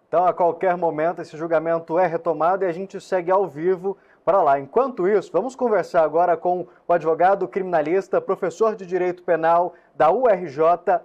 Então, a qualquer momento, esse julgamento é retomado e a gente segue ao vivo para lá. Enquanto isso, vamos conversar agora com o advogado criminalista, professor de Direito Penal da URJ,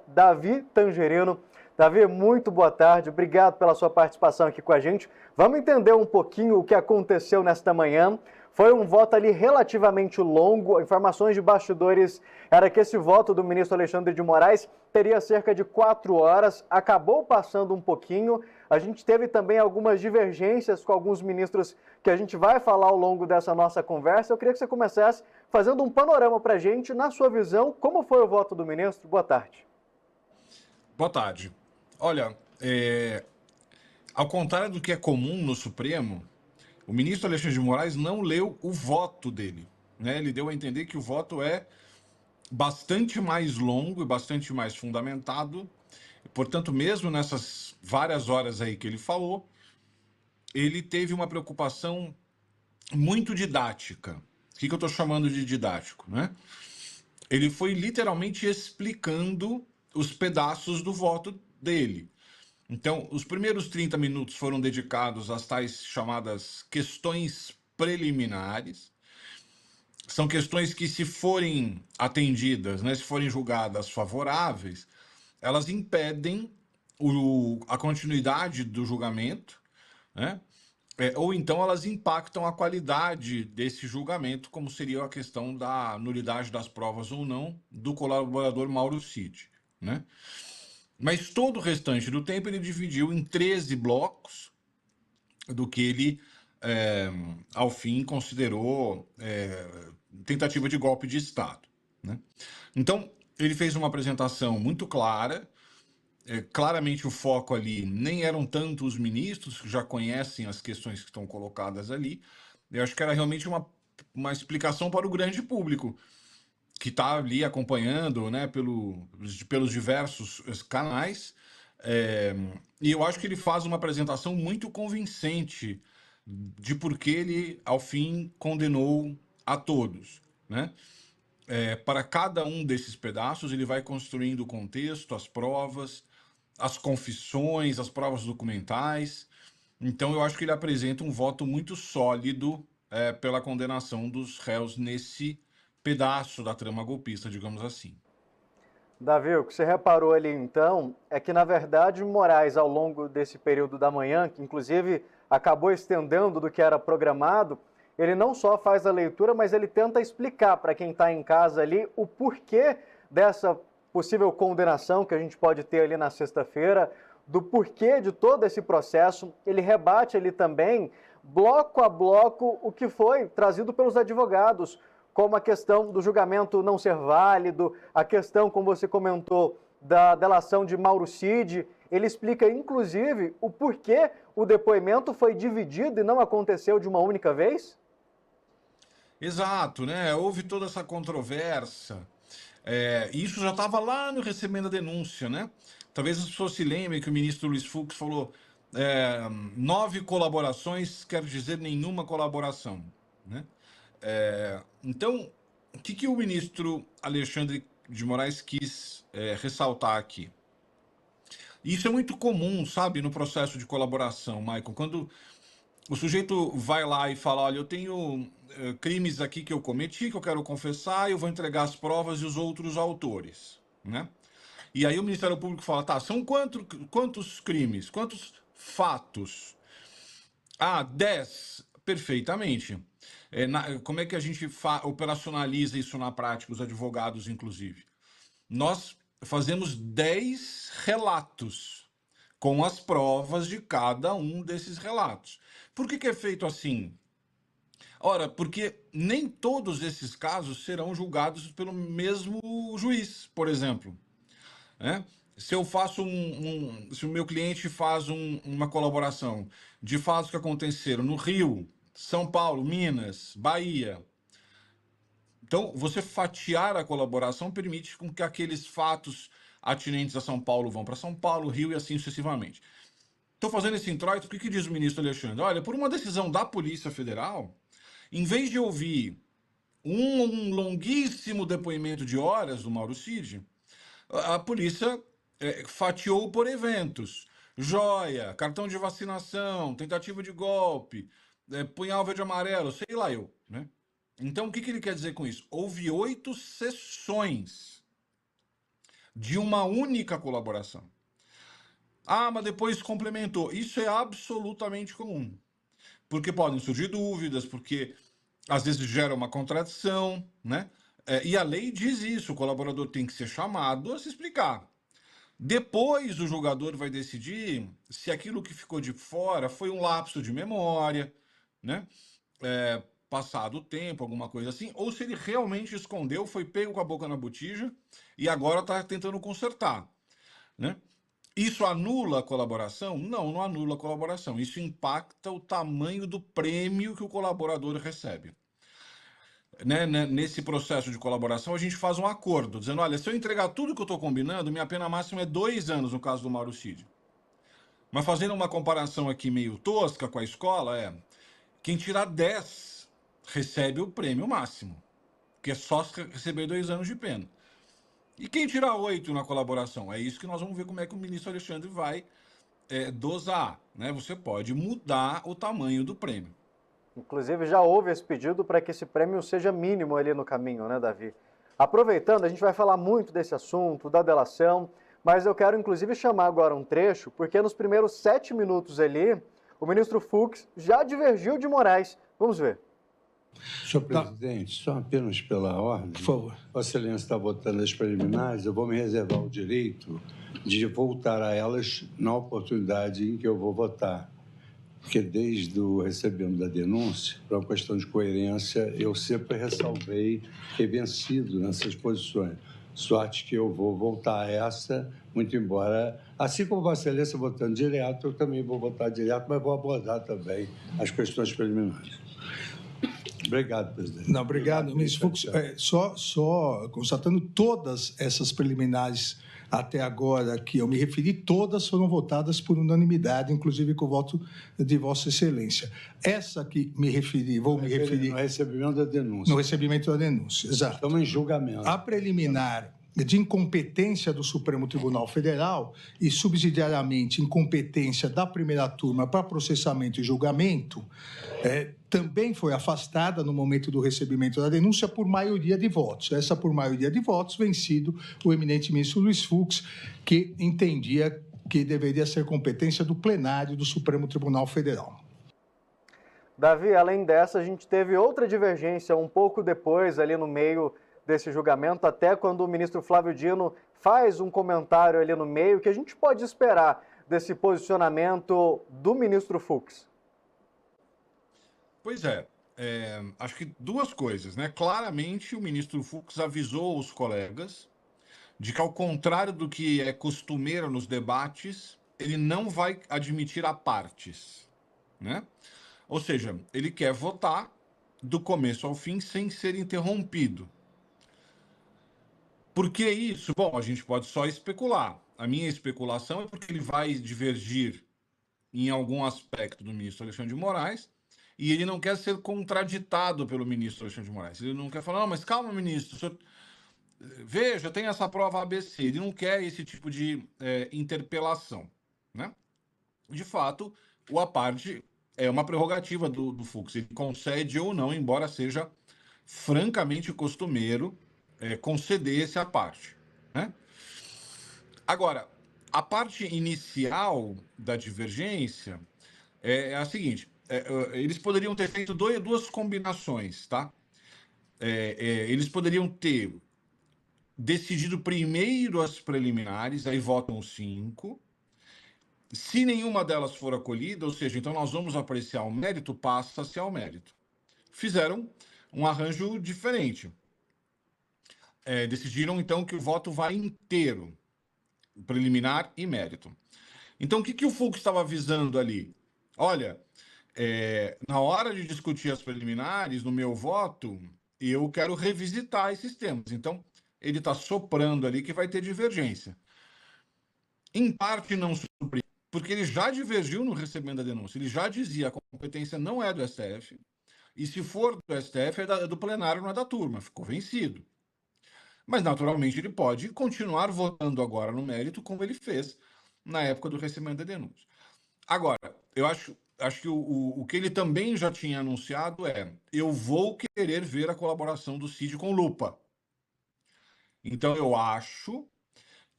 Davi Tangerino. Davi, muito boa tarde, obrigado pela sua participação aqui com a gente. Vamos entender um pouquinho o que aconteceu nesta manhã. Foi um voto ali relativamente longo. Informações de bastidores era que esse voto do ministro Alexandre de Moraes teria cerca de 4 horas, acabou passando um pouquinho. A gente teve também algumas divergências com alguns ministros que a gente vai falar ao longo dessa nossa conversa. Eu queria que você começasse fazendo um panorama para a gente, na sua visão, como foi o voto do ministro? Boa tarde. Boa tarde. Olha, ao contrário do que é comum no Supremo, o ministro Alexandre de Moraes não leu o voto dele, né? Ele deu a entender que o voto é bastante mais longo e bastante mais fundamentado. Portanto, mesmo nessas várias horas aí que ele falou, ele teve uma preocupação muito didática. O que eu estou chamando de didático, né? Ele foi literalmente explicando os pedaços do voto dele. Então, os primeiros 30 minutos foram dedicados às tais chamadas questões preliminares. São questões que, se forem atendidas, né, se forem julgadas favoráveis, elas impedem a continuidade do julgamento, né? Ou então elas impactam a qualidade desse julgamento, como seria a questão da nulidade das provas ou não do colaborador Mauro Cid, né? Mas todo o restante do tempo ele dividiu em 13 blocos do que ele, ao fim, considerou tentativa de golpe de Estado, né? Então, ele fez uma apresentação muito clara. Claramente o foco ali nem eram tanto os ministros, que já conhecem as questões que estão colocadas ali. Eu acho que era realmente uma explicação para o grande público, que está ali acompanhando, né, pelos diversos canais. E eu acho que ele faz uma apresentação muito convincente de por que ele, ao fim, condenou a todos, né? Para cada um desses pedaços, ele vai construindo o contexto, as provas, as confissões, as provas documentais. Então, eu acho que ele apresenta um voto muito sólido pela condenação dos réus nesse pedaço da trama golpista, digamos assim. Davi, o que você reparou ali então é que, na verdade, o Moraes, ao longo desse período da manhã, que inclusive acabou estendendo do que era programado, ele não só faz a leitura, mas ele tenta explicar para quem está em casa ali o porquê dessa possível condenação que a gente pode ter ali na sexta-feira, do porquê de todo esse processo. Ele rebate ali também, bloco a bloco, o que foi trazido pelos advogados, como a questão do julgamento não ser válido, a questão, como você comentou, da delação de Mauro Cid. Ele explica, inclusive, o porquê o depoimento foi dividido e não aconteceu de uma única vez? Exato, né? Houve toda essa controvérsia. Isso já estava lá no recebendo a denúncia, né? Talvez as pessoas se lembrem que o ministro Luiz Fux falou 9 colaborações quer dizer nenhuma colaboração, né? Então, o que o ministro Alexandre de Moraes quis ressaltar aqui? Isso é muito comum, sabe, no processo de colaboração, Michael, quando o sujeito vai lá e fala, olha, eu tenho crimes aqui que eu cometi, que eu quero confessar, eu vou entregar as provas e os outros autores, né? E aí o Ministério Público fala, tá, são quantos crimes, quantos fatos? Ah, 10, perfeitamente. Como é que a gente operacionaliza isso na prática, os advogados, inclusive? Nós fazemos 10 relatos com as provas de cada um desses relatos. Por que é feito assim? Ora, porque nem todos esses casos serão julgados pelo mesmo juiz, por exemplo, né? Se eu faço se o meu cliente faz uma colaboração de fatos que aconteceram no Rio, São Paulo, Minas, Bahia, então você fatiar a colaboração permite com que aqueles fatos atinentes a São Paulo vão para São Paulo, Rio e assim sucessivamente. Estou fazendo esse introito, o que diz o ministro Alexandre? Olha, por uma decisão da Polícia Federal, em vez de ouvir um longuíssimo depoimento de horas do Mauro Cid, a polícia fatiou por eventos. joia, cartão de vacinação, tentativa de golpe, punhal verde e amarelo, sei lá eu, né? Então, o que ele quer dizer com isso? Houve 8 sessões de uma única colaboração. Ah, mas depois complementou. Isso é absolutamente comum. Porque podem surgir dúvidas, porque às vezes gera uma contradição, né? E a lei diz isso, o colaborador tem que ser chamado a se explicar. Depois o julgador vai decidir se aquilo que ficou de fora foi um lapso de memória, né? Passado o tempo, alguma coisa assim, ou se ele realmente escondeu, foi pego com a boca na botija e agora está tentando consertar, né? Isso anula a colaboração? Não, não anula a colaboração. Isso impacta o tamanho do prêmio que o colaborador recebe. Nesse processo de colaboração, a gente faz um acordo, dizendo, olha, se eu entregar tudo que eu estou combinando, minha pena máxima é 2 anos, no caso do Mauro Cid. Mas fazendo uma comparação aqui meio tosca com a escola, quem tirar 10 recebe o prêmio máximo, que é só receber 2 anos de pena. E quem tirar 8 na colaboração? É isso que nós vamos ver como é que o ministro Alexandre vai dosar, né? Você pode mudar o tamanho do prêmio. Inclusive, já houve esse pedido para que esse prêmio seja mínimo ali no caminho, né, Davi? Aproveitando, a gente vai falar muito desse assunto, da delação, mas eu quero inclusive chamar agora um trecho, porque nos primeiros 7 minutos ali, o ministro Fux já divergiu de Moraes. Vamos ver. Senhor presidente, só apenas pela ordem. Por favor. Vossa Excelência está votando as preliminares, eu vou me reservar o direito de voltar a elas na oportunidade em que eu vou votar. Porque desde o recebimento da denúncia, por uma questão de coerência, eu sempre ressalvei ter vencido nessas posições. Sorte que eu vou voltar a essa, muito embora, assim como Vossa Excelência votando direto, eu também vou votar direto, mas vou abordar também as questões preliminares. Obrigado, presidente. Não, obrigado, ministro Fux. Só constatando, todas essas preliminares até agora que eu me referi, todas foram votadas por unanimidade, inclusive com o voto de Vossa Excelência. Essa que me referi, vou me referir... No recebimento da denúncia. No recebimento da denúncia, exato. Estamos em julgamento. A preliminar de incompetência do Supremo Tribunal Federal e, subsidiariamente, incompetência da primeira turma para processamento e julgamento, também foi afastada no momento do recebimento da denúncia por maioria de votos. Essa por maioria de votos, vencido o eminente ministro Luiz Fux, que entendia que deveria ser competência do plenário do Supremo Tribunal Federal. Davi, além dessa, a gente teve outra divergência um pouco depois, ali no meio desse julgamento, até quando o ministro Flávio Dino faz um comentário ali no meio. O que a gente pode esperar desse posicionamento do ministro Fux? Pois acho que 2 coisas, né? Claramente, o ministro Fux avisou os colegas de que, ao contrário do que é costumeiro nos debates, ele não vai admitir apartes, né? Ou seja, ele quer votar do começo ao fim sem ser interrompido. Por que isso? Bom, a gente pode só especular. A minha especulação é porque ele vai divergir em algum aspecto do ministro Alexandre de Moraes e ele não quer ser contraditado pelo ministro Alexandre de Moraes. Ele não quer falar, não, mas calma, ministro, senhor... veja, tem essa prova ABC. Ele não quer esse tipo de interpelação, né? De fato, o aparte é uma prerrogativa do Fux. Ele concede ou não, embora seja francamente costumeiro conceder esse aparte, né? Agora, a parte inicial da divergência é a seguinte: eles poderiam ter feito 2 combinações, tá? Eles poderiam ter decidido primeiro as preliminares, aí votam os 5. Se nenhuma delas for acolhida, ou seja, então nós vamos apreciar o mérito, passa-se ao mérito. Fizeram um arranjo diferente. Decidiram, então, que o voto vai inteiro, preliminar e mérito. Então, o que o Fux estava avisando ali? Olha, na hora de discutir as preliminares, no meu voto, eu quero revisitar esses temas. Então, ele está soprando ali que vai ter divergência. Em parte, não surpreende, porque ele já divergiu no recebimento da denúncia. Ele já dizia que a competência não é do STF, e se for do STF, é do plenário, não é da turma. Ficou vencido. Mas, naturalmente, ele pode continuar votando agora no mérito, como ele fez na época do recebimento da denúncia. Agora, eu acho que o que ele também já tinha anunciado é: eu vou querer ver a colaboração do Cid com lupa. Então, eu acho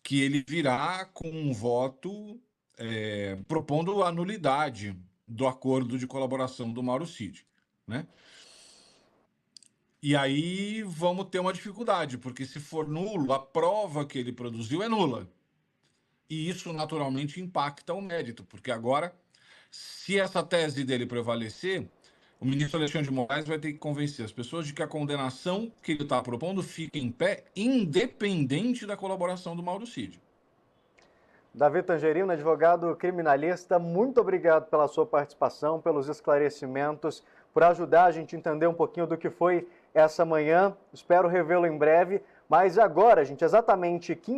que ele virá com um voto propondo a nulidade do acordo de colaboração do Mauro Cid, né? E aí vamos ter uma dificuldade, porque se for nulo, a prova que ele produziu é nula. E isso naturalmente impacta o mérito, porque agora, se essa tese dele prevalecer, o ministro Alexandre de Moraes vai ter que convencer as pessoas de que a condenação que ele está propondo fica em pé, independente da colaboração do Mauro Cid. Davi Tangerino, advogado criminalista, muito obrigado pela sua participação, pelos esclarecimentos, por ajudar a gente a entender um pouquinho do que foi essa manhã. Espero revê-lo em breve. Mas agora, gente, exatamente 15